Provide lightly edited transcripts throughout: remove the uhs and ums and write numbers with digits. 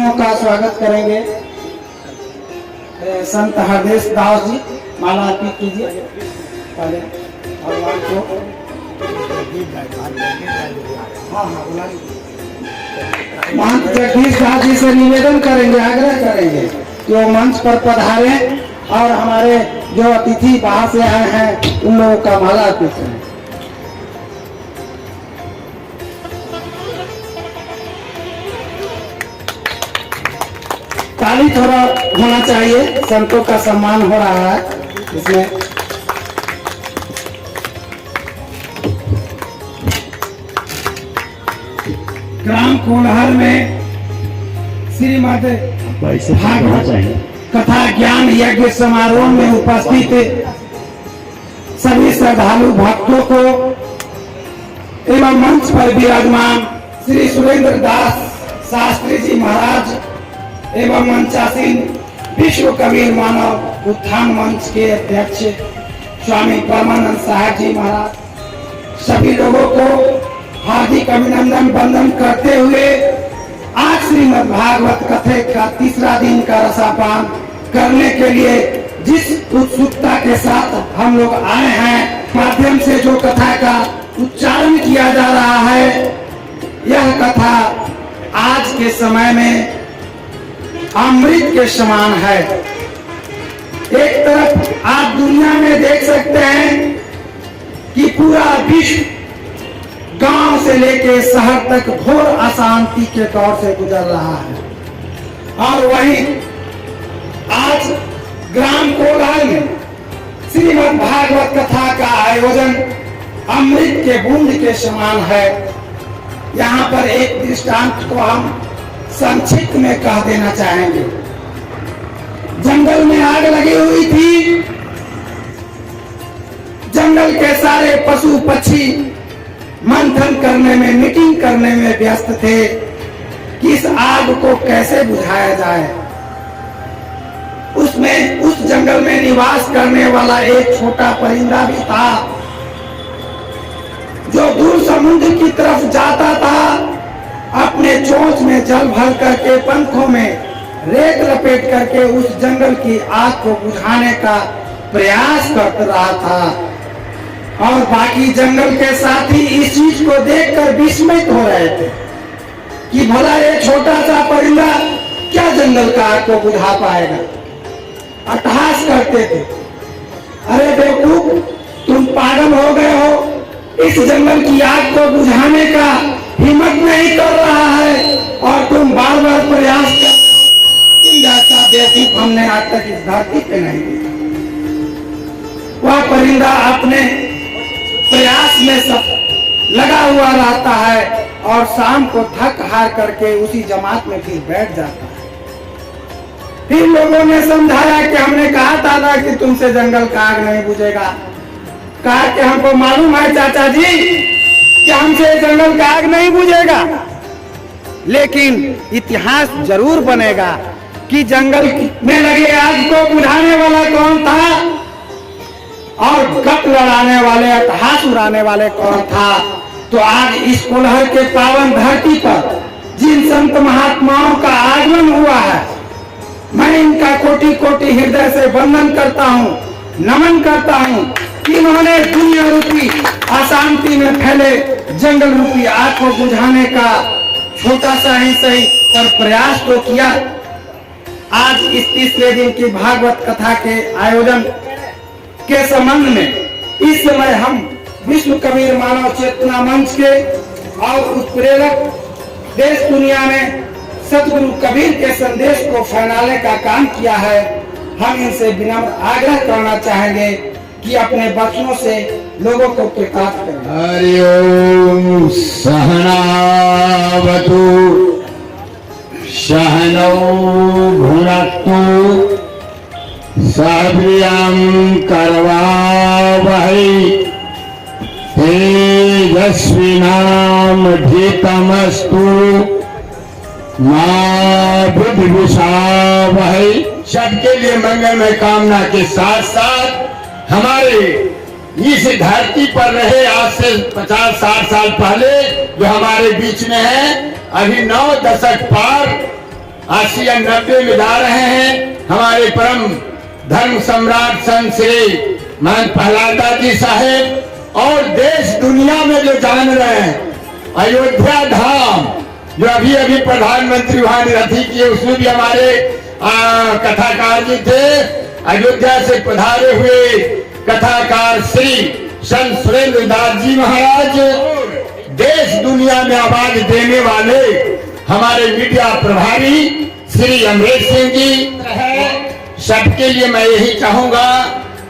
अतिथियों का स्वागत करेंगे। संत हरदेश दास जी माला अर्पित कीजिए पहले भगवान को। महंत जगदीश दास जी से निवेदन करेंगे, आग्रह करेंगे कि वो मंच पर पधारे और हमारे जो अतिथि बाहर से आए हैं उन लोगों का माला अर्पित करें। ताली थोड़ा होना चाहिए, संतों का सम्मान हो रहा है इसमें। ग्राम कोलाहल में श्रीमद भागवत कथा ज्ञान यज्ञ समारोह में उपस्थित सभी श्रद्धालु भक्तों को एवं मंच पर विराजमान श्री सुरेंद्र दास शास्त्री जी महाराज एवं मंचासीन विश्व कबीर मानव उत्थान मंच के अध्यक्ष स्वामी परमानंद साहब जी महाराज, सभी लोगों को हार्दिक अभिनंदन वंदन करते हुए आज श्रीमद् भागवत कथा का तीसरा दिन का रसापान करने के लिए जिस उत्सुकता के साथ हम लोग आए हैं, माध्यम से जो कथा का उच्चारण किया जा रहा है, यह कथा आज के समय में अमृत के समान है। एक तरफ आप दुनिया में देख सकते हैं कि पूरा विश्व गांव से लेकर शहर तक घोर अशांति के दौर से गुजर रहा है, और वहीं आज ग्राम कोलाहल में श्रीमद् भागवत कथा का आयोजन अमृत के बूंद के समान है। यहाँ पर एक दृष्टांत को हम संक्षिप्त में कह देना चाहेंगे। जंगल में आग लगी हुई थी, जंगल के सारे पशु पक्षी मंथन करने में, मीटिंग करने में व्यस्त थे कि इस आग को कैसे बुझाया जाए। उसमें उस जंगल में निवास करने वाला एक छोटा परिंदा भी था जो दूर समुद्र की तरफ जाता था, अपने चोंच में जल भर करके पंखों में रेत लपेट करके उस जंगल की आग को बुझाने का प्रयास कर रहा था, और बाकी जंगल के साथी इस चीज को देखकर विस्मित हो रहे थे कि भला ये छोटा सा परिंदा क्या जंगल का आग को बुझा पाएगा। अट्टहास करते थे, अरे बेवकूफ, तुम पागल हो गए हो, इस जंगल की आग को बुझाने का हिम्मत नहीं कर रहा है और तुम बार बार प्रयास कर जैसा बेवकूफ हमने आज तक इस धरती पे नहीं देखा। वह परिंदा अपने प्रयास में सब लगा हुआ रहता है और शाम को थक हार करके उसी जमात में फिर बैठ जाता है। फिर लोगों ने समझाया कि हमने कहा था ना कि तुमसे जंगल का आग नहीं बुझेगा। कहा कि हमको मालूम है चाचा जी कि हमसे जंगल का आग नहीं बुझेगा, लेकिन इतिहास जरूर बनेगा कि जंगल में लगे आग को बुझाने वाला कौन था और गप लड़ाने वाले, अट्टहास उड़ाने वाले कौन था। तो आज इस कोलाहल के पावन धरती पर जिन संत महात्माओं का आगमन हुआ है, मैं इनका कोटि कोटि हृदय से वंदन करता हूँ, नमन करता हूँ कि इन्होंने दुनिया रूपी अशांति में फैले जंगल रूपी आग को बुझाने का छोटा सा ही सही पर प्रयास तो किया। आज इस तीसरे दिन की भागवत कथा के आयोजन के संबंध में इस समय हम विश्व कबीर मानव चेतना मंच के और उत्प्रेरक देश दुनिया में सतगुरु कबीर के संदेश को फैलाने का काम किया है। हम इनसे विनम्र आग्रह करना चाहेंगे कि अपने वचनों से लोगों को कृतार्थ करें। हरि ओम सहना वतु सहनौ भुनक्तु सवीर्यं करवावहै तेजस्विनावधीतमस्तु मा विद्विषावहै। सबके लिए मंगलमय कामना के साथ साथ हमारे इस धरती पर रहे आज से 50-60 साल पहले जो हमारे बीच में है, अभी 9 दशक पार 80 या 90 में जा रहे हैं। हमारे परम धर्म सम्राट संत श्री महंत प्रहलादा जी साहेब और देश दुनिया में जो जान रहे हैं, अयोध्या धाम जो अभी अभी प्रधानमंत्री वहां निरथी किए, उसमें भी हमारे कथाकार जी थे। अयोध्या से पधारे हुए कथाकार श्री संत सुरेंद्र दास जी महाराज, देश दुनिया में आवाज देने वाले हमारे मीडिया प्रभारी श्री अमरेश सिंह जी, सबके लिए मैं यही चाहूंगा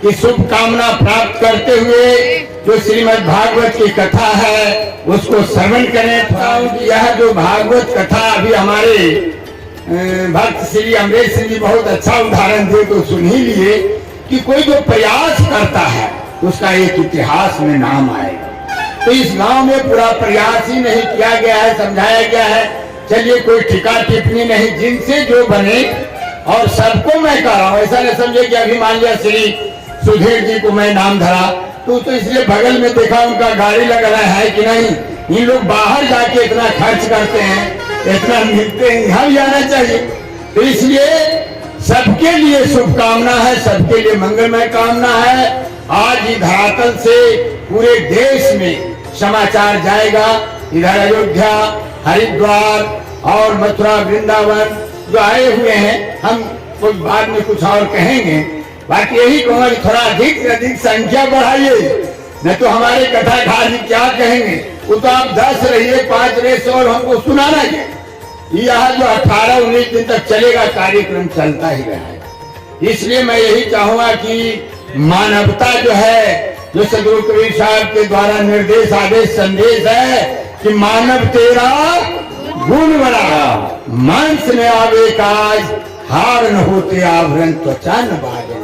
कि शुभकामना प्राप्त करते हुए जो श्रीमद् भागवत की कथा है उसको श्रवण करें। यह जो भागवत कथा अभी हमारे भक्त श्री अमरेश सिंह जी बहुत अच्छा उदाहरण दे तो सुन ही लिए कि कोई जो प्रयास करता है उसका एक इतिहास में नाम आएगा। तो इस गांव में पूरा प्रयास ही नहीं किया गया है, समझाया गया है। चलिए कोई टीका टिप्पणी नहीं, जिनसे जो बने और सबको मैं कह रहा हूँ। ऐसा नहीं समझे कि अभी मान लिया श्री सुधीर जी को मैं नाम धरा तो इसलिए बगल में देखा उनका गाड़ी लग रहा है कि नहीं। इन लोग बाहर जाके इतना खर्च करते हैं, इतना मिलते हैं, यहाँ भी आना चाहिए। तो इसलिए सबके लिए शुभकामना है, सबके लिए मंगलमय कामना है। आज ही धरातल से पूरे देश में समाचार जाएगा। इधर अयोध्या, हरिद्वार और मथुरा वृंदावन जो आए हुए हैं, हम कुछ बाद में कुछ और कहेंगे। बाकी यही कहूँगा कि थोड़ा अधिक से अधिक संख्या बढ़ाइए, नहीं तो हमारे कथाकार जी क्या कहेंगे। वो तो आप 10 रहिए, 5 रहे, 100 हमको सुनाना है। यह जो 18-19 दिन तक चलेगा कार्यक्रम चलता ही रहेगा। इसलिए मैं यही चाहूंगा कि मानवता जो है, जो सदगुरु कबीर साहब के द्वारा निर्देश आदेश संदेश है कि मानव तेरा गुण बड़ा, मांस में आवे काज, हार न होते आवरण त्वचा न बाजे।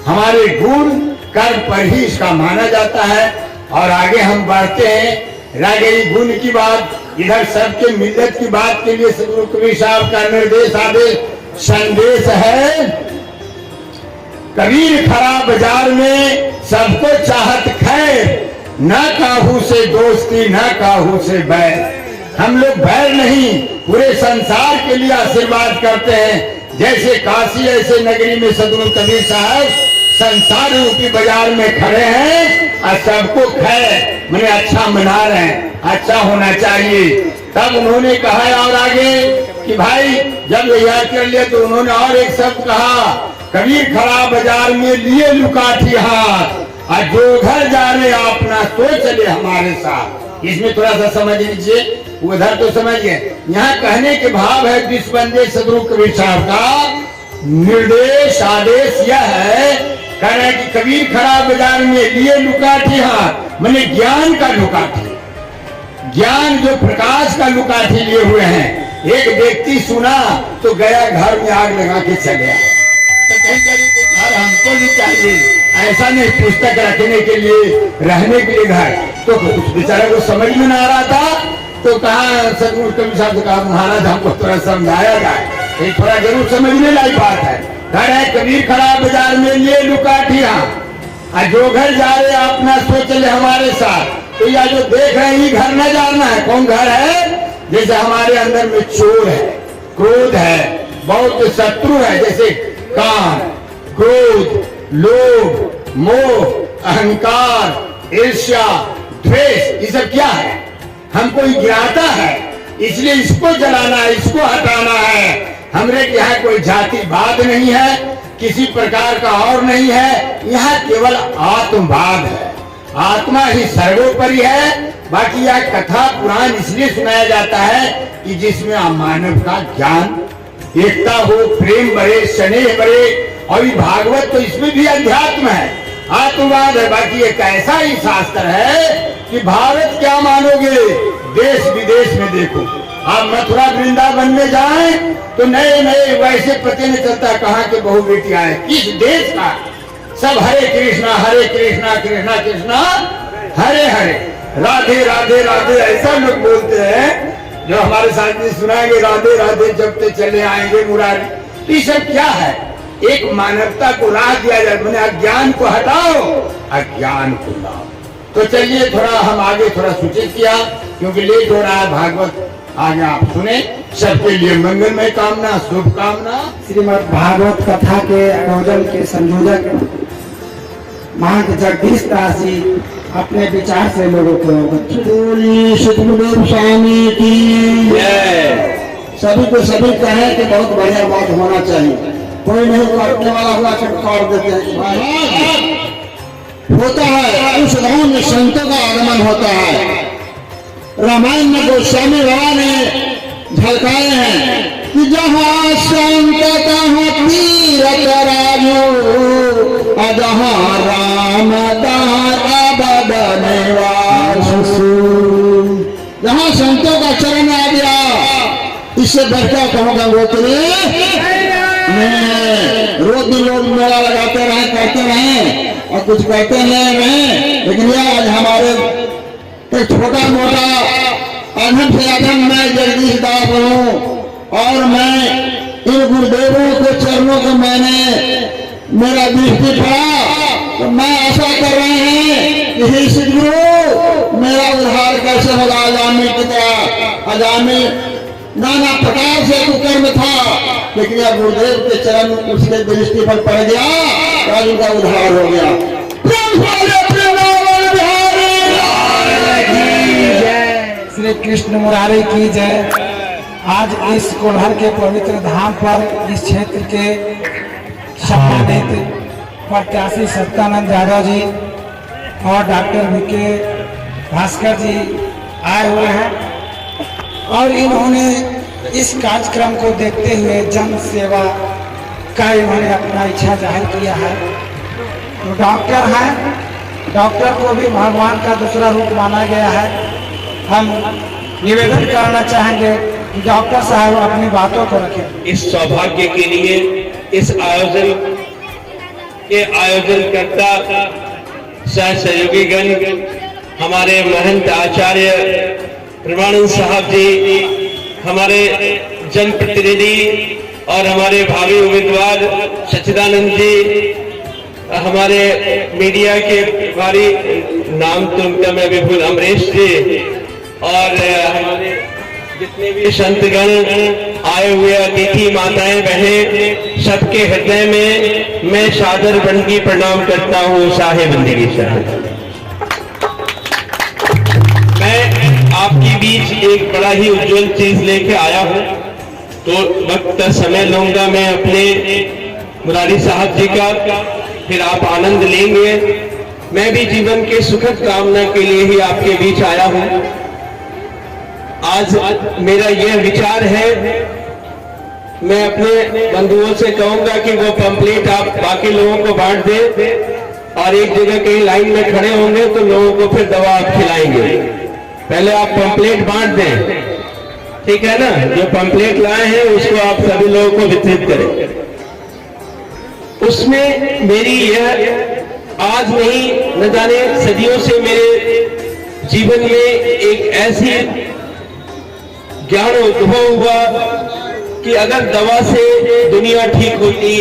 हमारे गुण कर्म पर ही इसका माना जाता है। और आगे हम बढ़ते हैं, रह गई गुण की बात। इधर सबके मिल्लत की बात के लिए सदगुरु कबीर साहब का निर्देश आदेश संदेश है। कबीर खरा बाजार में सबको चाहत खैर, न काहू से दोस्ती न काहू से बैर। हम लोग बैर नहीं, पूरे संसार के लिए आशीर्वाद करते हैं। जैसे काशी ऐसे नगरी में सदगुरु कबीर साहब संसार रूपी बाजार में खड़े हैं और सबको खैर मैंने अच्छा मना रहे हैं, अच्छा होना चाहिए। तब उन्होंने कहा और आगे कि भाई जब यह कर लिया तो उन्होंने और एक शब्द कहा, कबीर खड़ा बाजार में लिए लुकाठी हाथ, और जो घर जा रहे अपना तो चले हमारे साथ। इसमें थोड़ा सा समझ लीजिए, उधर तो समझिए। यहाँ कहने के भाव है विश्व बंदे सदगुरु कबीर साहब का निर्देश आदेश यह है, कह रहे कि कबीर खड़ा बाजार में लिए लुकाठी हाथ, मैंने ज्ञान का लुकाठी, ज्ञान जो प्रकाश का लुकाठी लिए हुए हैं। एक व्यक्ति सुना तो गया घर में आग लगा के चल गया। तो घर हमको भी चाहिए, ऐसा नहीं पुस्तक रखने के लिए, रहने के लिए घर। तो कुछ बेचारे को समझ में ना आ रहा था तो कहा सदगुरु कबीर साहब से कहा महाराज हमको थोड़ा समझाया जाए, ये थोड़ा जरूर समझने लायक बात है। घर है कबीर खड़ा बाजार में लिए लुकाठिया, और जो घर जा रहे अपना सोच ले हमारे साथ। तो यह जो देख रहे हैं घर न जानना है कौन घर है। जैसे हमारे अंदर में चोर है, क्रोध है, बहुत शत्रु है, जैसे काम, क्रोध, लोभ, मोह, अहंकार, ईर्ष्या, द्वेष, ये सब क्या है? हमको गिराता है, इसलिए इसको जलाना है, इसको हटाना है। हमरे यहाँ कोई जातिवाद नहीं है, किसी प्रकार का और नहीं है, यहाँ केवल आत्मवाद है। आत्मा ही सर्वोपरि है। बाकी यह कथा पुराण इसलिए सुनाया जाता है कि जिसमें मानव का ज्ञान, एकता हो, प्रेम बढ़े, स्नेह बढ़े। और ये भागवत तो इसमें भी अध्यात्म है, आत्मवाद है। बाकी एक ऐसा ही शास्त्र है कि भारत क्या मानोगे, देश विदेश में देखो। आप मथुरा वृंदावन में जाएं तो नए नए वैसे पता नहीं चलता कहाँ के बहु बेटियां हैं, किस देश का। सब हरे कृष्णा कृष्णा कृष्णा हरे हरे, राधे राधे राधे, ऐसा लोग बोलते हैं। जो हमारे साथ में सुनाएंगे राधे राधे जपते चले आएंगे मुरारी। ये सब क्या है? एक मानवता को राह दिया जाए, मैंने अज्ञान को हटाओ, अज्ञान को लाओ। तो चलिए थोड़ा हम आगे थोड़ा सूचित किया, क्योंकि लेट हो रहा है भागवत, आगे आप सुने। सबके लिए मंगलमय कामना, शुभकामना। श्रीमद् भागवत कथा के आयोजन के संयोजक महंत जगदीश दास जी अपने विचार से लोगों को सतगुरु स्वामी की सभी को सभी कहें कि बहुत बढ़िया बात होना चाहिए। कोई नहीं काटने वाला हुआ तो काट देते हैं। होता है उस गांव में संतों का आगमन होता है। रामायण में गोस्वामी बाबा ने झलकाए हैं कि जहाँ संत तहाँ तीरथ राजू, जहाँ राम तहाँ बदन वासु। जहाँ संतों का चरण आ गया, इससे बढ़कर कहूँगा वो रोज भी लोग मेला लगाते रहे, करते रहे और कुछ कहते नहीं रहे, लेकिन यह आज हमारे एक छोटा मोटा अधम से अधम मैं जगदीश दास हूँ और मैं इन गुरुदेवों के चरणों को मैंने मेरा दृष्टि पड़ा तो मैं ऐसा कर रहे हैं कि हे सद्गुरु मेरा उद्धार कैसे होगा। अजामिल की तरह अजामिल नाना प्रकार से कुकर्म था, लेकिन यह गुरुदेव के चरण उसके दृष्टि पर पड़ गया और उनका उद्धार हो गया। श्री कृष्ण मुरारी की जय। आज इस कोल्हर के पवित्र धाम पर इस क्षेत्र के सम्मानित प्रत्याशी सत्यानंद यादव जी और डॉक्टर वीके भास्कर जी आए हुए हैं और इन्होंने इस कार्यक्रम को देखते हुए जन सेवा का इन्होंने अपना इच्छा जाहिर किया है। तो डॉक्टर हैं, डॉक्टर को भी भगवान का दूसरा रूप माना गया है। हम निवेदन करना चाहेंगे कि डॉक्टर साहब अपनी बातों को रखें। इस सौभाग्य के लिए इस आयोजन के आयोजनकर्ता सह सहयोगीगण हमारे महंत आचार्य प्रमानंद साहब जी, हमारे जनप्रतिनिधि और हमारे भावी उम्मीदवार सच्चिदानंद जी, हमारे मीडिया के भारी नाम तो उनका मैं भी भूल, अमरीश जी और हमारे जितने भी संतगण आए हुए अतिथि माताएं बहनें, सबके हृदय में मैं सादर बंदगी प्रणाम करता हूँ। साहेब बंदगी साहब, मैं आपके बीच एक बड़ा ही उज्जवल चीज लेके आया हूँ, तो वक्त समय लूंगा मैं अपने मुरारी साहब जी का, फिर आप आनंद लेंगे। मैं भी जीवन के सुखद कामना के लिए ही आपके बीच आया हूँ। आज मेरा यह विचार है, मैं अपने बंधुओं से कहूंगा कि वो पंपलेट आप बाकी लोगों को बांट दे और एक जगह कहीं लाइन में खड़े होंगे तो लोगों को फिर दवा आप खिलाएंगे। पहले आप पंपलेट बांट दें, ठीक है ना? जो पंपलेट लाए हैं उसको आप सभी लोगों को वितरित करें। उसमें मेरी यह आज नहीं न जाने सदियों से मेरे जीवन में एक ऐसी ज्ञान उद्भव हुआ कि अगर दवा से दुनिया ठीक होती,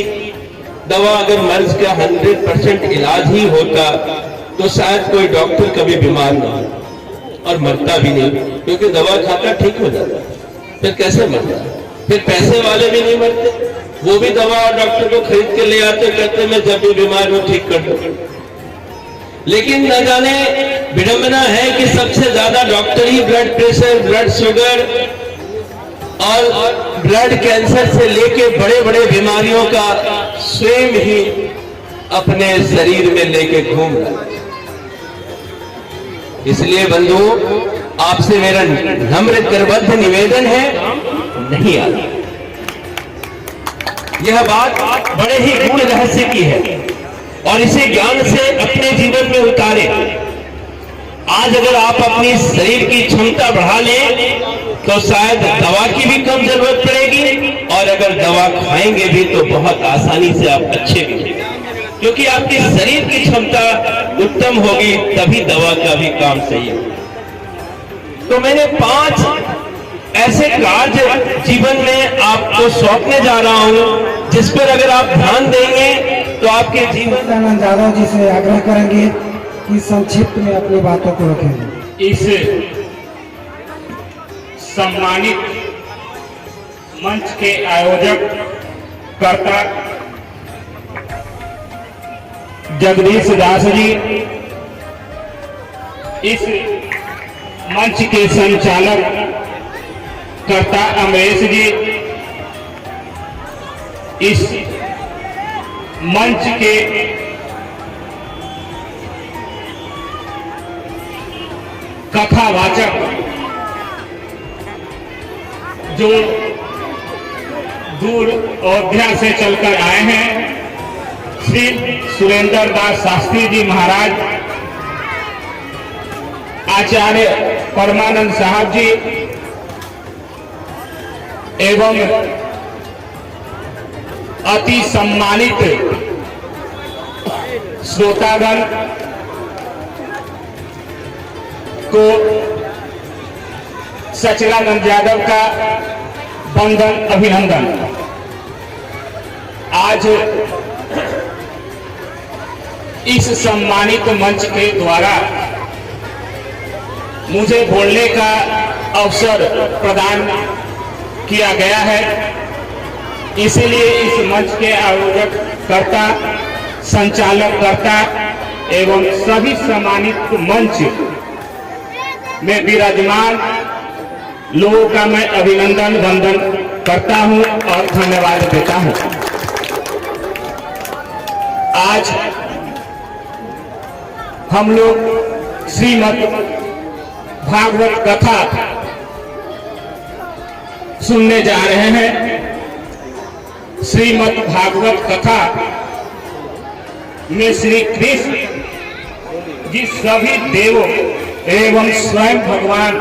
दवा अगर मर्ज का 100% इलाज ही होता तो शायद कोई डॉक्टर कभी बीमार ना हो और मरता भी नहीं, क्योंकि दवा खाता ठीक हो जाता। फिर कैसे मरता? फिर पैसे वाले भी नहीं मरते, वो भी दवा और डॉक्टर को खरीद के ले आते, कहते मैं जब भी बीमार हूं ठीक कर दूं। लेकिन न जाने विडंबना है कि सबसे ज्यादा डॉक्टर ही ब्लड प्रेशर, ब्लड शुगर और ब्लड कैंसर से लेके बड़े बड़े बीमारियों का स्वयं ही अपने शरीर में लेके घूम रहा है। इसलिए बंधुओं, आपसे मेरा नम्र करबद्ध निवेदन है, नहीं आना। यह बात बड़े ही गूढ़ रहस्य की है और इसे ज्ञान से अपने जीवन में उतारे। आज अगर आप अपनी शरीर की क्षमता बढ़ा लें तो शायद दवा की भी कम जरूरत पड़ेगी, और अगर दवा खाएंगे भी तो बहुत आसानी से आप अच्छे भी होंगे, क्योंकि आपके शरीर की क्षमता उत्तम होगी, तभी दवा का भी काम सही होगा। तो मैंने 5 ऐसे कार्य जीवन में आपको सौंपने जा रहा हूं, जिस पर अगर आप ध्यान देंगे तो आपके जीवन। सत्यानंद यादव जी से आग्रह करेंगे कि संक्षिप्त में अपनी बातों को रखेंगे। इस सम्मानित मंच के आयोजक कर्ता जगदीश दास जी, इस मंच के संचालक कर्ता अमरेश जी, इस मंच के कथावाचक जो दूर अयोध्या से चलकर आए हैं, श्री सुरेंद्र दास शास्त्री जी महाराज, आचार्य परमानंद साहब जी एवं अति सम्मानित श्रोतागण को सचिदानंद यादव का वंदन अभिनंदन। आज इस सम्मानित मंच के द्वारा मुझे बोलने का अवसर प्रदान किया गया है, इसलिए इस मंच के आयोजक कर्ता, संचालक कर्ता एवं सभी सम्मानित मंच में विराजमान लोगों का मैं अभिनंदन वंदन करता हूं और धन्यवाद देता हूं। आज हम लोग श्रीमद् भागवत कथा सुनने जा रहे हैं। श्रीमद् भागवत कथा में श्री कृष्ण जी सभी देवों एवं स्वयं भगवान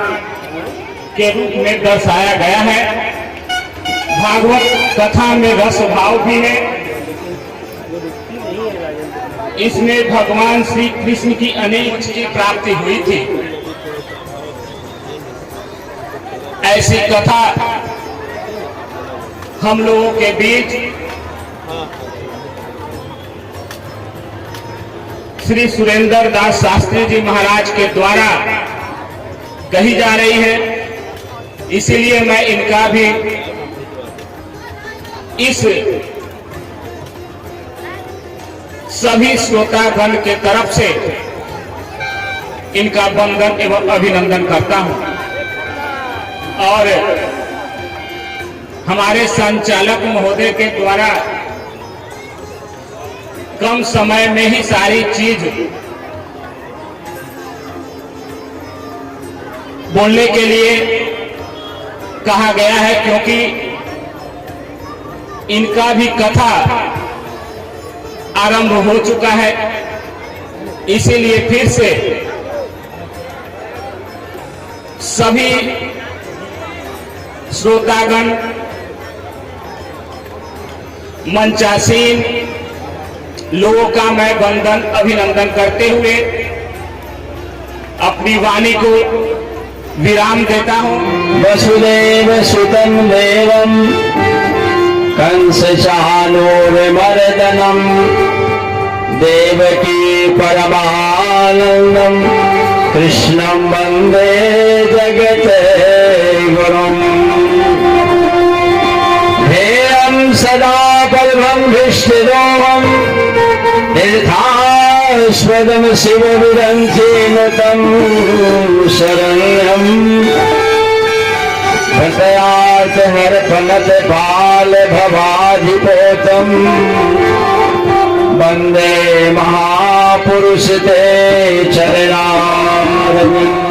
के रूप में दर्शाया गया है। भागवत कथा में रस भाव भी है। इसमें भगवान श्री कृष्ण की अनेक की प्राप्ति हुई थी। ऐसी कथा हम लोगों के बीच श्री सुरेंद्र दास शास्त्री जी महाराज के द्वारा कही जा रही है, इसलिए मैं इनका भी इस सभी श्रोतागण के तरफ से इनका वंदन एवं अभिनंदन करता हूं। और हमारे संचालक महोदय के द्वारा कम समय में ही सारी चीज बोलने के लिए कहा गया है, क्योंकि इनका भी कथा आरंभ हो चुका है। इसीलिए फिर से सभी श्रोतागण, मंचासीन लोगों का मैं वंदन अभिनंदन करते हुए अपनी वाणी को विराम देता हूं। वसुदेव सुतं देवं कंसचाणूरमर्दनं देवकी परमानंदं कृष्णं वंदे जगद्गुरुं। धेयं सदा पद्मं विष्णुदोहं तीर्थास्पदं शिवविरञ्चिनुतं शरण्यं भटयात हरफनत बाल भवाधिपोतं वंदे महापुरुष ते चरणारविन्दं।